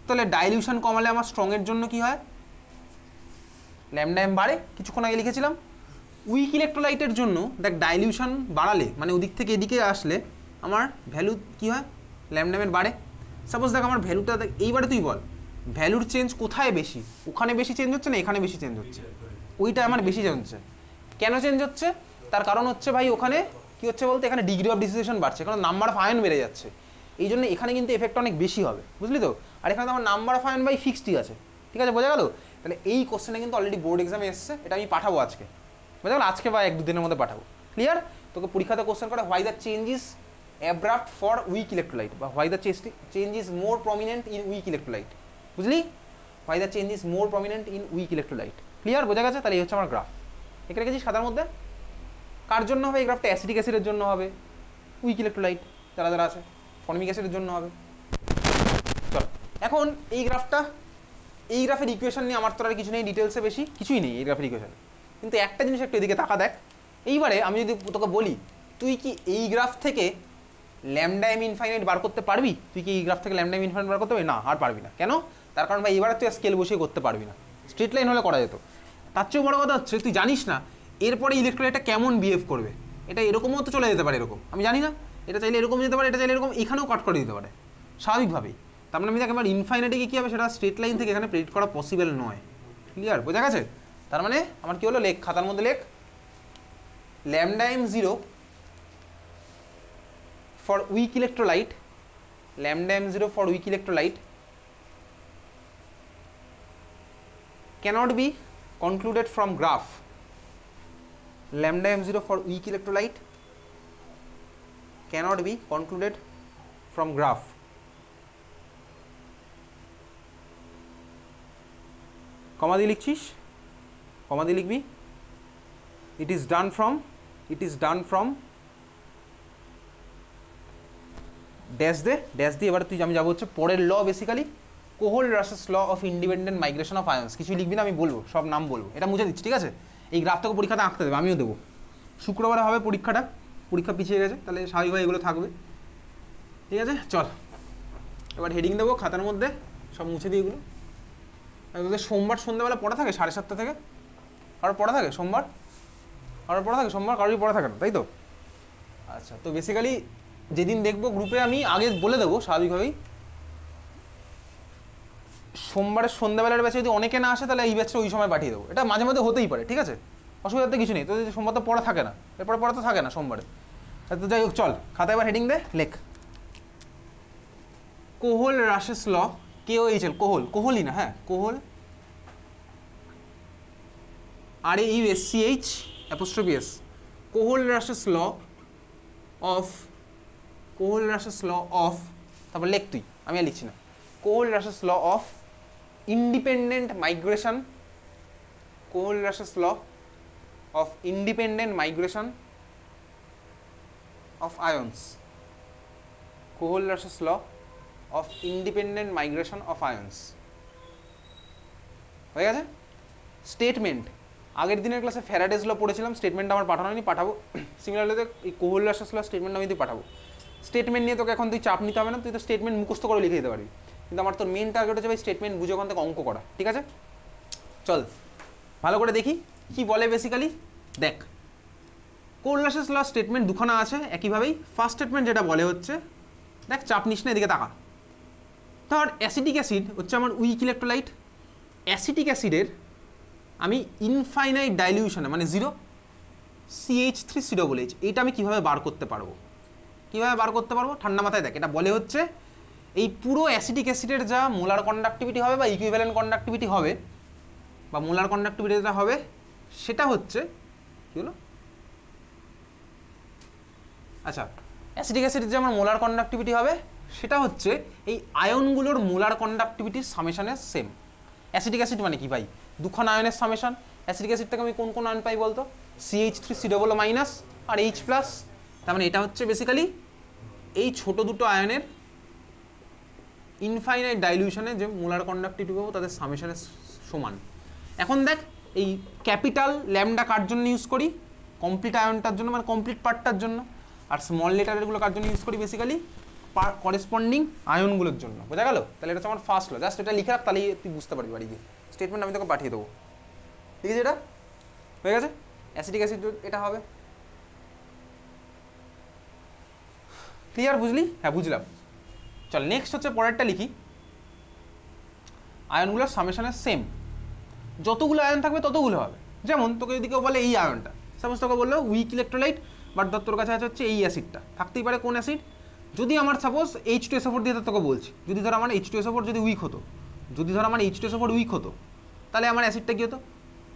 তাহলে ডাইলিউশন কমালে আমার স্ট্রংয়ের জন্য কি হয়, ল্যামডা এম বাড়ে, কিছুক্ষণ আগে লিখেছিলাম। উইক ইলেকট্রোলাইটের জন্য দেখ ডাইলিউশন বাড়ালে মানে ওদিক থেকে এদিকে আসলে আমার ভ্যালু কি হয়, ল্যামডা এম বাড়ে। সাপোজ দেখ আমার ভ্যালুটা দেখ, এইবারে তুই বল ভ্যালুর চেঞ্জ কোথায় বেশি, ওখানে বেশি চেঞ্জ হচ্ছে না এখানে বেশি চেঞ্জ হচ্ছে? ওইটা আমার বেশি চেঞ্জ হচ্ছে। কেন চেঞ্জ হচ্ছে? তার কারণ হচ্ছে ভাই ওখানে কি হচ্ছে বলতে, এখানে ডিগ্রি অফ ডিসোসিয়েশন বাড়ছে, কারণ নাম্বার অফ আয়ন বেড়ে যাচ্ছে, এই জন্য এখানে কিন্তু এফেক্ট অনেক বেশি হবে, বুঝলি তো? আর এখানে তো আমার নাম্বার অফ আয়ন বাই ফিক্সডই আছে, ঠিক আছে, বোঝা গেল? তাহলে এই কোশ্চেনে কিন্তু অলরেডি বোর্ড এক্সামে এসছে, এটা আমি পাঠাবো আজকে, বোঝা গেল? আজকে বা 1-2 দিনের মধ্যে পাঠাবো, ক্লিয়ার? তোকে পরীক্ষাতে কোশ্চেন করে why the change is abrupt for weak electrolyte, বা why the change is more prominent in weak electrolyte, বুঝলি? Why the change is more prominent in weak electrolyte, clear? বোঝা গেছে? তাহলে এই হচ্ছে আমার গ্রাফ, এখানে রেখেছি সাদার মধ্যে। কার জন্য হবে এই গ্রাফটা? অ্যাসিডিক অ্যাসিডের জন্য হবে, উইক ইলেকট্রোলাইট যারা যারা আছে, ফর্মিক অ্যাসিডের জন্য হবে। চল এখন এই গ্রাফটা, এই গ্রাফের ইকুয়েশন নিয়ে আমার তো আর কিছু নেই, ডিটেলসে বেশি কিছুই নেই এই গ্রাফের ইকুয়েশন, কিন্তু একটা জিনিস একটু এদিকে তাকা দেখ। এইবারে আমি যদি তোকে বলি তুই কি এই গ্রাফ থেকে ল্যামডা এম ইনফাইনাইট বার করতে পারবি? তুই কি এই গ্রাফ থেকে ল্যামডা এম ইনফাইনাইট বার করতে পারবি? না, আর পারবি না। কেন? তার কারণ ভাই এবারে তুই স্কেল বসিয়ে করতে পারবি না, স্ট্রেট লাইন হলে করা যেত। তার চেয়েও বড় কথা হচ্ছে তুই জানিস না এরপরে ইলেকট্রোলাইটটা কেমন বিহেভ করবে, এটা এরকমও তো চলে যেতে পারে, এরকম আমি জানি না, এটা চাইলে এরকম যেতে পারে, এটা চাইলে এরকম, এখানেও কাট করে দিতে পারে স্বাভাবিকভাবেই। তার মানে আমি দেখ আমার ইনফাইনাইটে কী হবে সেটা স্ট্রেট লাইন থেকে এখানে প্রেডিক্ট করা পসিবল নয়, ক্লিয়ার? বোঝা গেছে? তার মানে আমার কি হলো, লেখ খাতার মধ্যে লেখ lambda m 0 for weak electrolyte, lambda m0 for weak electrolyte cannot be concluded from graph. Lambda m0 for weak electrolyte cannot be concluded from graph. Comma দিয়ে লিখছিস, কমা দিয়ে লিখবি, it is done from dash দে, dash দিয়ে এবার তুই আমি যাবো হচ্ছে পরের law, basically Kohlrausch's law of independent migration of ions. কিছু লিখবি না, আমি বলবো, সব নাম বলবো, এটা মুছে দিচ্ছি, ঠিক আছে? এই গ্রাফটাকে পরীক্ষাতে আঁকতে দেবে, আমিও দেবো, শুক্রবারে হবে পরীক্ষাটা, পরীক্ষা পিছিয়ে গেছে তাহলে স্বাভাবিকভাবে এগুলো থাকবে, ঠিক আছে? চল এবার হেডিং দেবো খাতার মধ্যে, সব মুছে দিই এগুলো। তোদের সোমবার সন্ধ্যাবেলা পড়া থাকে 7:30 থেকে? কারোর পড়া থাকে সোমবার? কারোর পড়া থাকে সোমবার? কারোরই পড়া থাকে না, তাই তো? আচ্ছা, তো বেসিক্যালি যেদিন দেখবো গ্রুপে আমি আগে বলে দেবো স্বাভাবিকভাবেই, সোমবারের সন্ধ্যাবেলার ব্যাচে যদি অনেকে না আসে তাহলে এই ব্যাচটা ওই সময় পাঠিয়ে দেবো, এটা মাঝে মাঝে হতেই পারে, ঠিক আছে? অসুবিধাতে কিছু নেই, তো সোমবার তো পড়া থাকে না, এরপরে পড়া তো থাকে না সোমবারে। তো যাই হোক চল খাতায় এবার হেডিং দে, লেখ কোহল-রাসেস ল, KOHL, কোহল, কোহলই না, হ্যাঁ কোহল, RAUSCH অ্যাপোস্ট্রফি S, Kohlrausch's law of, Kohlrausch's law of, তারপর লেখ তুই, আমি আর লিখছি না, Kohlrausch's law of independent migration, Kohlrausch's law of independent migration of ions, Kohlrausch's law of independent migration of ions, হয়ে গেছে? স্টেটমেন্ট, আগের দিনের ক্লাসে ফ্যারাডেজ ল পড়েছিলাম, স্টেটমেন্ট আমার পাঠানো হয়নি, পাঠাবো। সিমিলারলি এই কোহল-রাসেস ল স্টেটমেন্ট আমি তুই পাঠাবো। স্টেটমেন্ট নিয়ে তোকে এখন তুই চাপ নিতে হবে না, তুই তো স্টেটমেন্ট মুখস্থ করে লিখে দিতে পারবি, কিন্তু আমার তোর মেন টার্গেট হচ্ছে ভাই স্টেটমেন্ট বুঝে ওখান থেকে অঙ্ক করা, ঠিক আছে? চল ভালো করে দেখি কি বলে। বেসিক্যালি দেখ কোহল-রাসেস ল স্টেটমেন্ট দুখানা আছে একইভাবেই। ফার্স্ট স্টেটমেন্ট যেটা বলে হচ্ছে, দেখ চাপ নিস না, এদিকে তাকা, ধর অ্যাসিটিক অ্যাসিড হচ্ছে আমার উইক ইলেকট্রোলাইট, অ্যাসিটিক অ্যাসিডের আমি ইনফাইনাইট ডাইলিউশনে মানে 0 CH3COOH, এইটা আমি কীভাবে বার করতে পারবো, কীভাবে বার করতে পারবো? ঠান্ডা মাথায় দেখ, এটা বলে হচ্ছে এই পুরো অ্যাসিটিক অ্যাসিডের যা মোলার কন্ডাক্টিভিটি হবে বা ইকুইভ্যালেন্ট কন্ডাক্টিভিটি হবে, বা মোলার কন্ডাক্টিভিটি যেটা হবে সেটা হচ্ছে কি হলো, আচ্ছা অ্যাসিটিক অ্যাসিডের যে আমার মোলার কন্ডাক্টিভিটি হবে সেটা হচ্ছে এই আয়নগুলোর মোলার কন্ডাক্টিভিটির সামেশনের সেম। অ্যাসিটিক অ্যাসিড মানে কি ভাই, দুখানা আয়নের সামেশন। অ্যাসিটিক অ্যাসিড থেকে আমি কোন কোন আয়ন পাই বলতো, CH3 COO- আর H+। তার মানে এটা হচ্ছে বেসিক্যালি এই ছোট দুটো আয়নের ইনফাইনাইট ডাইলিউশনে যে মোলার কন্ডাক্টিভিটি পাবো তাদের সামেশনের সমান। এখন দেখ এই ক্যাপিটাল ল্যামডা কার জন্য ইউজ করি, কমপ্লিট আয়নটার জন্য মানে কমপ্লিট পার্টটার জন্য, আর স্মল লেটারেরগুলো কার জন্য ইউজ করি বেসিক্যালি করেসপন্ডিং আয়নগুলোর জন্য। বোঝা গেল? তাহলে এটা হচ্ছে আমার ফার্স্ট ল, জাস্ট এটা লিখে রাখ, তাহলেই তুই বুঝতে পারবি বাড়ি গিয়ে। স্টেটমেন্ট আমি তোকে পাঠিয়ে দেবো, ঠিক আছে? এটা হয়ে গেছে, অ্যাসিটিক অ্যাসিড এটা হবে। ক্লিয়ার, বুঝলি? হ্যাঁ বুঝলাম। চল নেক্সট হচ্ছে পরেরটা লিখি, আয়নগুলোর সামেশনের সেম, যতগুলো আয়ন থাকবে ততগুলো হবে। যেমন তোকে যদি কেউ বলে এই আয়নটা, সাপোজ তোকে বললো উইক ইলেকট্রোলাইট, বাট ধর তোর কাছে আছে হচ্ছে এই অ্যাসিডটা, থাকতেই পারে কোন অ্যাসিড, যদি আমার সাপোজ H2SO4 দিয়ে তোকে বলছি, যদি ধর আমার H2SO4 যদি উইক হতো, যদি ধর আমার H2SO4 উইক হতো তাহলে আমার অ্যাসিডটা কী হতো,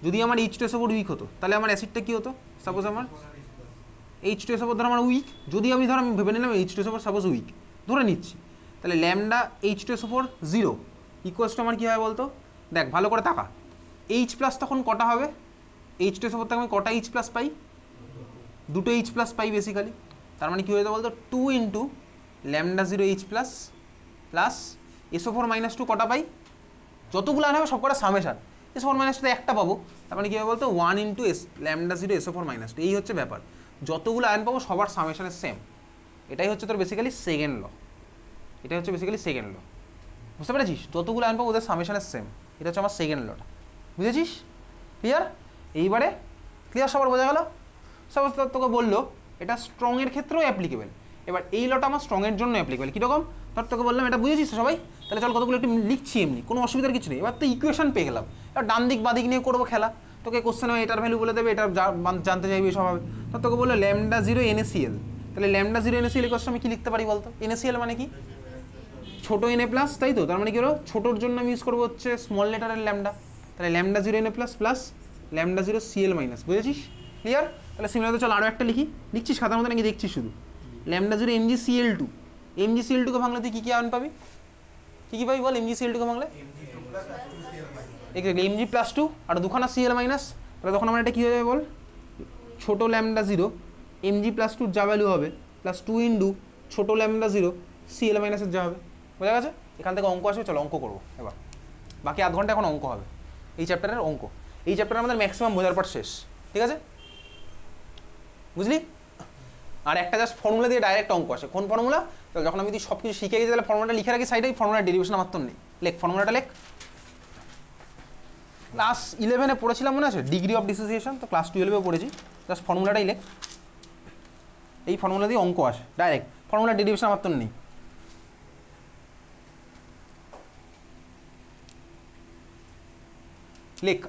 যদি আমার H2SO4 উইক হতো তাহলে আমার অ্যাসিডটা কী হতো, সাপোজ আমার H2SO4 ধর আমার উইক, যদি আমি ধর আমি ভেবে নিলাম H2SO4 সাপোজ উইক ধরে নিচ্ছি, তাহলে ল্যামডা H2SO4 0 ইকুয়ালস টু আমার কী হয় বলতো, দেখ ভালো করে তাকা, H+ তখন কটা হবে, H2SO4 থেকে আমি কটা H+ পাই, দুটো H+ পাই বেসিক্যালি। তার মানে কী হয়ে যেত বলতো, 2 into lambda 0 H+ plus SO4 - 2 কটা পাই, যতগুলো আনা হবে সব কটা সামেশান, SO4 - 2 একটা পাবো, তার মানে কী হবে বলতো 1 ইন্টু ল্যামডা 0 SO4 - 2, এই হচ্ছে ব্যাপার, যতগুলো আয়ন পাবো সবার সামেশনের সেম। এটাই হচ্ছে তোর বেসিক্যালি সেকেন্ড ল, এটাই হচ্ছে বেসিক্যালি সেকেন্ড ল, বুঝতে পেরেছিস? যতগুলো আয়ন পাবো ওদের সামেশনের সেম, এটা হচ্ছে আমার সেকেন্ড লটা, বুঝেছিস? ক্লিয়ার? এইবারে ক্লিয়ার, সবার বোঝা গেল? সাপোজ তোকে বললো এটা স্ট্রংয়ের ক্ষেত্রেও অ্যাপ্লিকেবল, এবার এই লটা আমার স্ট্রংয়ের জন্য অ্যাপ্লিকেবল। কীরকম, ধর তোকে বললাম এটা বুঝেছিস তো সবাই, তাহলে চল কতগুলো একটু লিখছি এমনি, কোনো অসুবিধার কিছু নেই। এবার তো ইকুয়েশন পেয়ে গেলাম, এবার ডান দিক বাদিক নিয়ে করবো খেলা, তোকে কোশ্চেনে এটার ভ্যালু বলে দেবে, এটা জানতে চাইবে সব হবে। তো তোকে বললো ল্যামডা 0 NaCl, তাহলে ল্যামডা 0 NaCl কোশ্চেন আমি কী লিখতে পারি বলতো, NaCl মানে কি, ছোটো Na+, তাই তো? তার মানে কি হলো, ছোটোর জন্য আমি ইউজ করবো হচ্ছে স্মল লেটারের ল্যামডা, তাহলে lambda 0 Na+ plus lambda 0 Cl-, বুঝেছিস? ক্লিয়ার? তাহলে সিমিলার চল আরও একটা লিখি, লিখছিস খাতার মতো নাকি দেখছিস শুধু, ল্যামডা 0 MgCl2, MgCl2 কে ভাঙলে তুই কী কী আয়ন পাবি, কী কী পাবি বল MgCl2 কে ভাঙলে, এক্স্যাক্টলি Mg+2 আর দুখানা Cl-, তাহলে তখন আমার এটা কী হয়ে যাবে বল, ছোটো ল্যামডা 0 Mg+2 যা ভ্যালু হবে প্লাস 2 ইন্টু ছোটো ল্যামডা 0 Cl- এর যা হবে। বোঝা গেছে? এখান থেকে অঙ্ক আসবে, চলো অঙ্ক করবো এবার, বাকি আধ ঘন্টা এখন অঙ্ক হবে, এই চ্যাপ্টারের অঙ্ক, এই চ্যাপ্টারে আমাদের ম্যাক্সিমাম বোঝার পর শেষ, ঠিক আছে? বুঝলি? আর একটা জাস্ট ফর্মুলা দিয়ে ডাইরেক্ট অঙ্ক আসে, কোন ফর্মুলা, তাহলে যখন আমি যদি সব কিছু শিখে গেছি তাহলে ফর্মুলাটা লিখে রাখি সাইডে, ফর্মুলার ডেরিভেশন আমার তো নেই, লেখ ফর্মুলাটা লেখ। ক্লাস 11-এ পড়েছিলাম মনে আছে ডিগ্রি অফ ডিসোসিয়েশন, তো ক্লাস 12-এও পড়েছি, জাস্ট ফর্মুলাটাই লেখ, এই ফর্মুলা দিয়ে অঙ্ক আসে ডাইরেক্ট, ফর্মুলার ডেরিভেশন আমার তো নেই। লেখ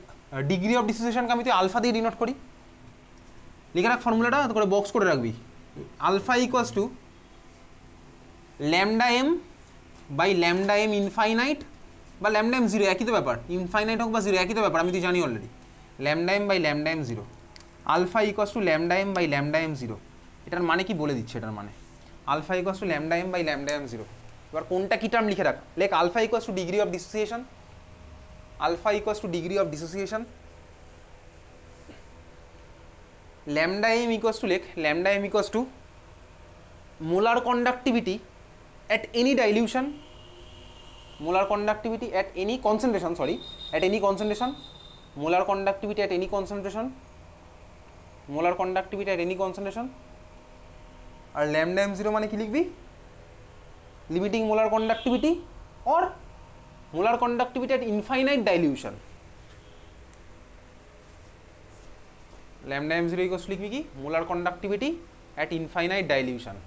ডিগ্রি অফ ডিসোসিয়েশনকে আমি তুই আলফা দিয়ে ডিনোট করি, লিখে রাখ ফর্মুলাটা, তো করে বক্স করে রাখবি, alpha equals to lambda m by lambda m infinite বা ল্যামডা এম 0, একই তো ব্যাপার, ইনফাইনাইট হোক বা 0 একই তো ব্যাপার, আমি তুই জানি already, lambda m by lambda m 0, alpha equals to lambda m by lambda m 0, এটার মানে কি বলে দিচ্ছে, এটার মানে alpha equals to lambda m by lambda m 0। এবার কোনটা কী টার্ম লিখে রাখ, লেখ alpha equals to degree of dissociation, alpha equals to degree of dissociation, lambda M equals to লেখ lambda M equals to molar conductivity at any dilution, molar conductivity at any concentration, sorry, at any concentration, molar conductivity at any concentration, molar conductivity at any concentration, আর lambda m0 মানে কি লিখবি, limiting molar conductivity or molar conductivity at infinite dilution, lambda m0 equals to লিখবি কি, molar conductivity at infinite dilution,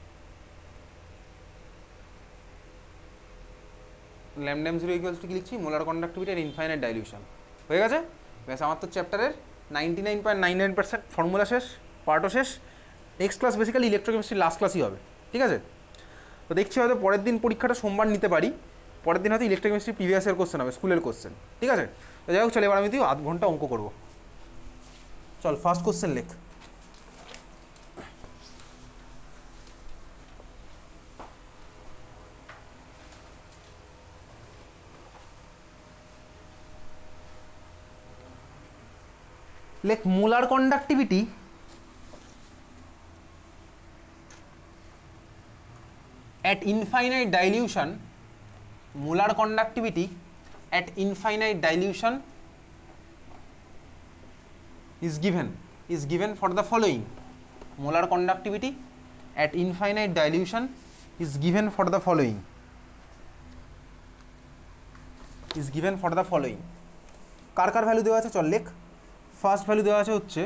lambda m0 equals to কি লিখছি, molar conductivity আর infinite dilution. হয়ে গেছে ব্যাস, আমার তো চ্যাপ্টারের 99.99% ফর্মুলা শেষ, পার্টও শেষ। Next class basically electrochemistry last ক্লাসই হবে, ঠিক আছে? তো দেখছি হয়তো পরের দিন পরীক্ষাটা সোমবার নিতে পারি, পরের দিন হয়তো ইলেকট্রোকেমিস্ট্রি প্রিভিয়াস ইয়ার কোশ্চেন হবে, স্কুলের কোশ্চেন, ঠিক আছে? তো যাই হোক, চলে এবার আমি তুই আধ ঘন্টা অঙ্ক করবো। চল ফার্স্ট কোশ্চেন লেখ। লেখ molar conductivity at infinite dilution, molar conductivity at infinite dilution is given for the following. Molar conductivity at infinite dilution is given for the following. Car car value দেওয়া আছে চল লেখ। ফার্স্ট ভ্যালু দেওয়া আছে হচ্ছে,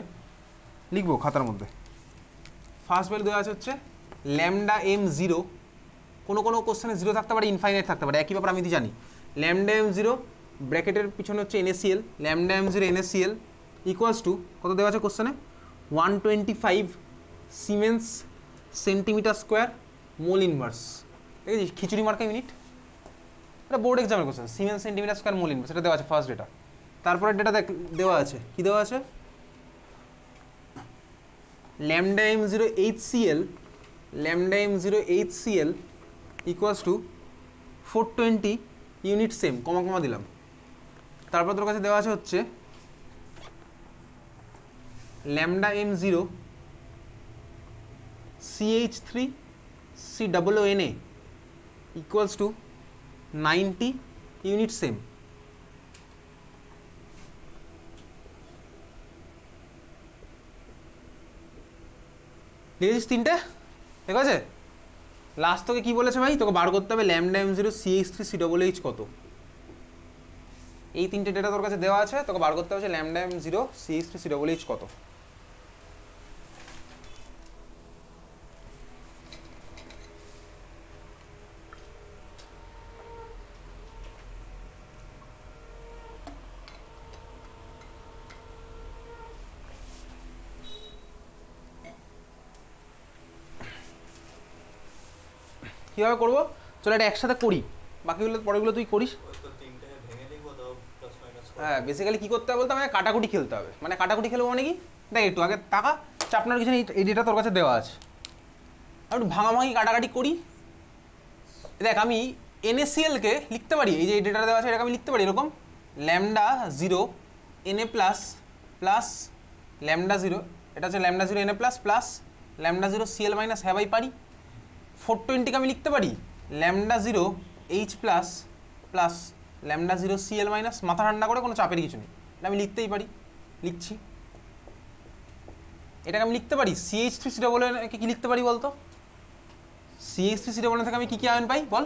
লিখবো খাতার মধ্যে। ফার্স্ট ভ্যালু দেওয়া আছে হচ্ছে ল্যামডা এম জিরো, কোনো কোনো কোশ্চেনে জিরো থাকতে পারে, ইনফাইনাইট থাকতে পারে, একই ব্যাপার আমি জানি। ল্যামডা এম জিরো ব্র্যাকেটের পিছনে হচ্ছে NaCl, lambda M zero NaCl equals to কত দেওয়া আছে কোশ্চেনে, 125 siemens centimetre square mole inverse. ঠিক আছে, খিচুড়ি মার্কা ইউনিট, এটা বোর্ড এক্সামের question, siemens centimetre square mole inverse, এটা দেওয়া আছে ফার্স্ট ডেটা। তারপরে ডেটা দেওয়া আছে, কি দেওয়া আছে, lambda M zero HCl, lambda M zero HCl equals to 420 unit same, comma comma দিলাম। তারপর তোর কাছে দেওয়া আছে হচ্ছে lambda M zero CH3 COONA equals to 90 unit same. লিখেছিস তিনটে, ঠিক আছে? লাস্ট তোকে কি বলেছে ভাই, তোকে বার করতে হবে lambda M zero CH3 COOH কত। এই তিনটে ডেটা তোর কাছে দেওয়া আছে, তোকে বার করতে হবে lambda M zero CH3 COOH কত। কীভাবে করবো চলো এটা একসাথে করি, বাকিগুলো পরেগুলো তুই করিস। হ্যাঁ, বেসিক্যালি কী করতে হবে বলতে আমাকে কাটাকুটি খেলতে হবে। মানে কাটাকুটি খেলবো মানে কি, দেখ একটু আগে টাকা চাপনার কিছু নেই, এই ডেটা তোর কাছে দেওয়া আছে, আমি একটু ভাঙাভাঙি কাটাকাটি করি। দেখ আমি এনএসিএলকে লিখতে পারি, এই যে এই ডেটা দেওয়া আছে এটাকে আমি লিখতে পারি এরকম, lambda zero N A plus plus lambda zero, এটা হচ্ছে lambda zero N A plus plus lambda zero Cl minus, হ্যাঁ ভাই পারি। 420কে আমি লিখতে পারি lambda zero H plus plus lambda zero Cl minus, মাথা ঠান্ডা করে, কোনো চাপের কিছু নেই, এটা আমি লিখতেই পারি, লিখছি। এটাকে আমি লিখতে পারি CH3 COOH, কি লিখতে পারি বলতো, CH3 COOH থেকে আমি কি কি আয়ন পাই বল,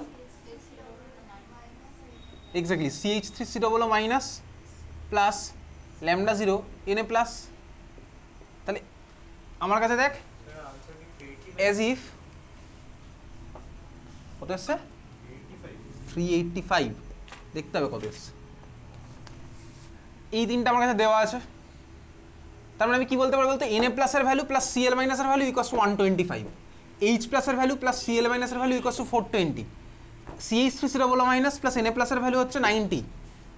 exactly CH3 COOH minus plus lambda zero N A plus. তাহলে আমার কাছে দেখ অ্যাজ ইফ কত এসছে 385, দেখতে হবে কত এসছে। এই তিনটা আমার কাছে দেওয়া আছে, তার মানে আমি কি বলতে পারি বলতে, এনএ প্লাসের ভ্যালু প্লাস সিএল মাইনাসের ভ্যালু ইকুয়ালস টু 125, এইচ প্লাসের ভ্যালু প্লাস সিএল মাইনাসের value equals to 420, CH3 COOH minus plus Na প্লাসের ভ্যালু হচ্ছে 90।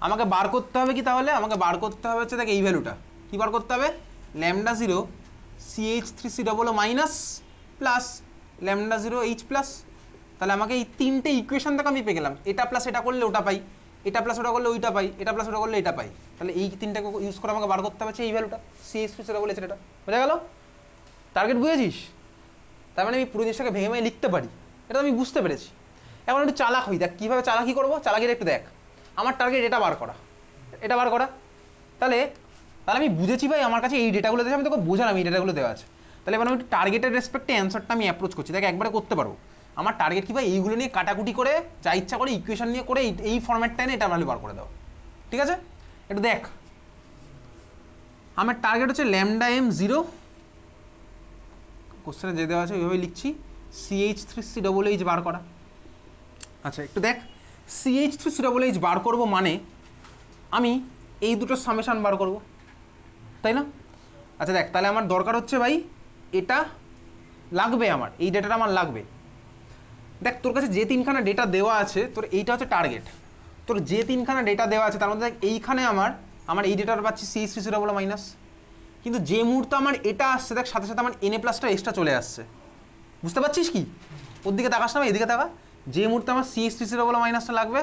আমাকে বার করতে হবে কি, তাহলে আমাকে বার করতে হবে হচ্ছে দেখ এই ভ্যালুটা, কি বার করতে হবে, lambda zero CH3 COOH minus plus lambda zero H plus. তাহলে আমাকে এই তিনটে ইকুয়েশন থেকে আমি পেয়ে গেলাম, এটা প্লাস এটা করলে ওটা পাই, এটা প্লাস ওটা করলে ওইটা পাই, এটা প্লাস ওটা করলে এটা পাই। তাহলে এই তিনটাকে ইউজ করে আমাকে বার করতে হবে এই ভ্যালুটা, CH3 COOH এটা বোঝা গেল, টার্গেট বুঝেছিস? তার মানে আমি পুরো জিনিসটাকে ভেঙে ভেঙে লিখতে পারি, এটা আমি বুঝতে পেরেছি। এখন একটু চালাক হই, দেখ কীভাবে চালাকি করবো, চালাকিটা একটু দেখ। আমার টার্গেট এটা বার করা, এটা বার করা, তাহলে আমি বুঝেছি ভাই আমার কাছে এই ডেটাগুলো দেওয়া, আমি তোকে বোঝালাম এই ডেটাগুলো দেওয়া আছে। তাহলে এবার আমি একটু টার্গেটের রেসপেক্টে অ্যান্সারটা আমি অ্যাপ্রোচ করছি, দেখ একবারে করতে পারবো। আমার টার্গেট কি ভাই, এইগুলো নিয়ে কাটাকুটি করে যা ইচ্ছা করে ইকুয়েশন নিয়ে করে এই ফর্ম্যাটটা এনে এটা ভ্যালু বার করে দাও, ঠিক আছে? একটু দেখ, আমার টার্গেট হচ্ছে ল্যামডা এম জিরো, কোশ্চেনে যে দেওয়া আছে ওইভাবে লিখছি, CH3 COOH বার করা। আচ্ছা একটু দেখ, CH3 COOH বার করব মানে আমি এই দুটো সামেশান বার করব, তাই না? আচ্ছা দেখ, তাহলে আমার দরকার হচ্ছে ভাই এটা লাগবে, আমার এই ডেটাটা আমার লাগবে। দেখ তোর কাছে যে তিনখানা ডেটা দেওয়া আছে, তোর এইটা হচ্ছে টার্গেট। তোর যে তিনখানা ডেটা দেওয়া আছে তার মধ্যে দেখ এইখানে আমার এই ডেটাটা পাচ্ছি CH3 সুইটেবল মাইনাস, কিন্তু যে মুহূর্তে আমার এটা আসছে দেখ সাথে সাথে আমার Na প্লাসটা এক্সট্রা চলে আসছে। বুঝতে পারছিস কি? ওর দিকে তাকাস না, এদিকে তাকা। যে মুহূর্তে আমার CH3 সুইটেবল মাইনাসটা লাগবে,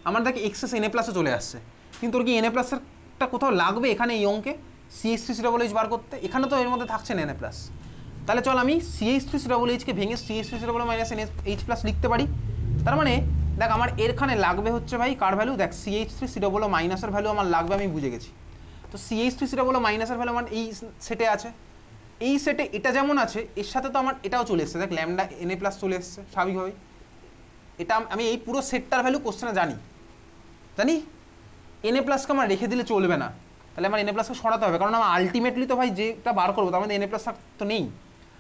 আমার দেখ এক্সেস Na প্লাসও চলে আসছে, কিন্তু তোর কি Na প্লাসেরটা কোথাও লাগবে এখানে এই অঙ্কে CH3 সুইটেবল বার করতে? এখানে তো এর মধ্যে থাকছে না Na প্লাস। তাহলে চল আমি CH3 সুইটেবল কে ভেঙে CH3 suitable minus NH plus লিখতে পারি। তার মানে দেখ আমার এরখানে লাগবে হচ্ছে ভাই কার ভ্যালু, দেখ CH3 সুইটেবল মাইনাসের ভ্যালু আমার লাগবে, আমি বুঝে গেছি। তো CH3 সুইটেবল মাইনাসের ভ্যালু আমার এই সেটে আছে, এই সেটে এটা যেমন আছে এর সাথে তো আমার এটাও চলে এসছে, দেখ ল্যামডা Na প্লাস চলে এসছে স্বাভাবিকভাবেই। এটা আমি এই পুরো সেটটার ভ্যালু কোশ্চেনে জানি Na প্লাসকে আমার রেখে দিলে চলবে না, তাহলে আমার Na প্লাসকে সরাতে হবে, কারণ আমার আলটিমেটলি তো ভাই যেটা বার করবো তার মধ্যে Na প্লাস তো নেই।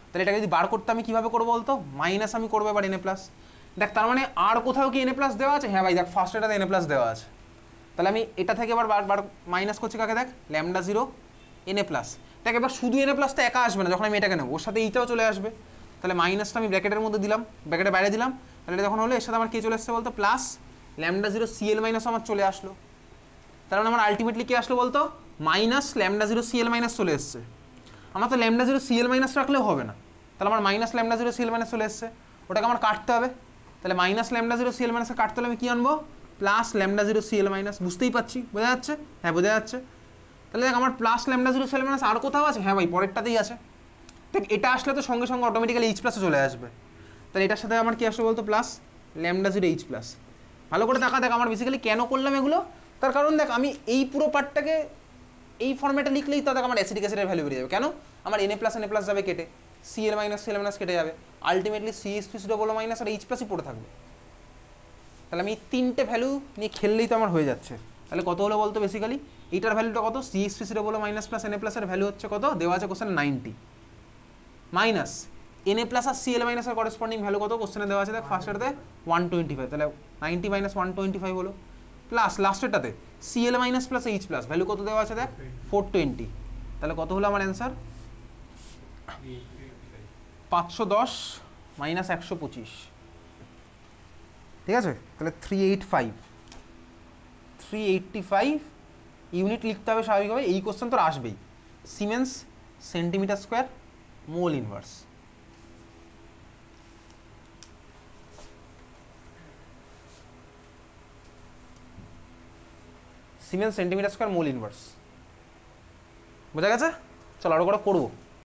তাহলে এটাকে যদি বার করতে আমি কীভাবে করবো বলতো, মাইনাস আমি করবো এবার Na প্লাস। দেখ তার মানে আর কোথাও কি Na প্লাস দেওয়া আছে? হ্যাঁ ভাই দেখ ফার্স্ট এটাতে Na প্লাস দেওয়া আছে, তাহলে আমি এটা থেকে এবার বার মাইনাস করছি কাকে, দেখ ল্যামডা 0 Na প্লাস। দেখ এবার শুধু Na প্লাসটা একা আসবে না, যখন আমি এটাকে নেবো ওর সাথে এইটাও চলে আসবে, তাহলে মাইনাসটা আমি ব্র্যাকেটের মধ্যে দিলাম, ব্র্যাকেটের বাইরে দিলাম, তাহলে এটা যখন হলো এর সাথে আমার কে চলে আসছে বলতো, প্লাস ল্যামডা 0 Cl মাইনাস আমার চলে আসলো। তার মানে আমার আলটিমেটলি কি আসলো বলতো, মাইনাস ল্যামডা 0 Cl মাইনাস চলে এসছে। আমার তো ল্যামডা 0 Cl মাইনাস রাখলেও হবে না, তাহলে আমার মাইনাস ল্যামডা 0 Cl মাইনাস চলে এসছে, ওটাকে আমার কাটতে হবে। তাহলে মাইনাস ল্যামডা 0 Cl মাইনাসে কাটতে হলে আমি কী আনবো, প্লাস ল্যামডা 0 Cl মাইনাস। বুঝতেই পারছি, বোঝা যাচ্ছে? হ্যাঁ বোঝা যাচ্ছে। তাহলে দেখ আমার প্লাস ল্যামডা 0 Cl মাইনাস আর কোথাও আছে? হ্যাঁ ভাই পরেরটাতেই আছে। দেখ এটা আসলে তো সঙ্গে সঙ্গে অটোমেটিক্যালি H প্লাসে চলে আসবে, তাহলে এটার সাথে আমার কি আসবে বলতো, প্লাস ল্যামডা 0 H প্লাস। ভালো করে দেখা, দেখ আমার বেসিক্যালি কেন করলাম এগুলো, তার কারণ দেখ আমি এই পুরো পার্টটাকে এই ফর্মেটে লিখলেই তো দেখ আমার অ্যাসিডিক অ্যাসিডের ভ্যালু বেরিয়ে যাবে। কেন? আমার Na প্লাস যাবে কেটে, Cl মাইনাস কেটে যাবে, আলটিমেটলি CH3 সুইটেবল মাইনাস আর H প্লাসই পড়ে থাকবে। তাহলে আমি তিনটে ভ্যালু নিয়ে খেললেই তো আমার হয়ে যাচ্ছে। তাহলে কত হলো বলতো বেসিক্যালি, এইটার ভ্যালুটা কত, CH3 suitable minus plus Na প্লাসের ভ্যালু হচ্ছে কত, দেওয়া আছে কোশ্চেনে 90, মাইনাস Na প্লাস আর Cl মাইনাসের করেসপন্ডিং ভ্যালু কত কোশ্চেনে দেওয়া আছে দেখ ফার্স্টেরতে 125, তাহলে 90 মাইনাস 125 হলো, প্লাস লাস্টেরটাতে Cl minus plus H plus value কত দেওয়া আছে দেখ 420, তাহলে কত হলো আমার অ্যান্সার, 510 মাইনাস 125, ঠিক আছে? তাহলে 385 ইউনিট লিখতে হবে স্বাভাবিকভাবে, এই কোশ্চেন তোর আসবেই। Siemens centimetre square mole inverse, siemens centimetre square mole inverse, বোঝা গেছে? চলো আরো করে করবো।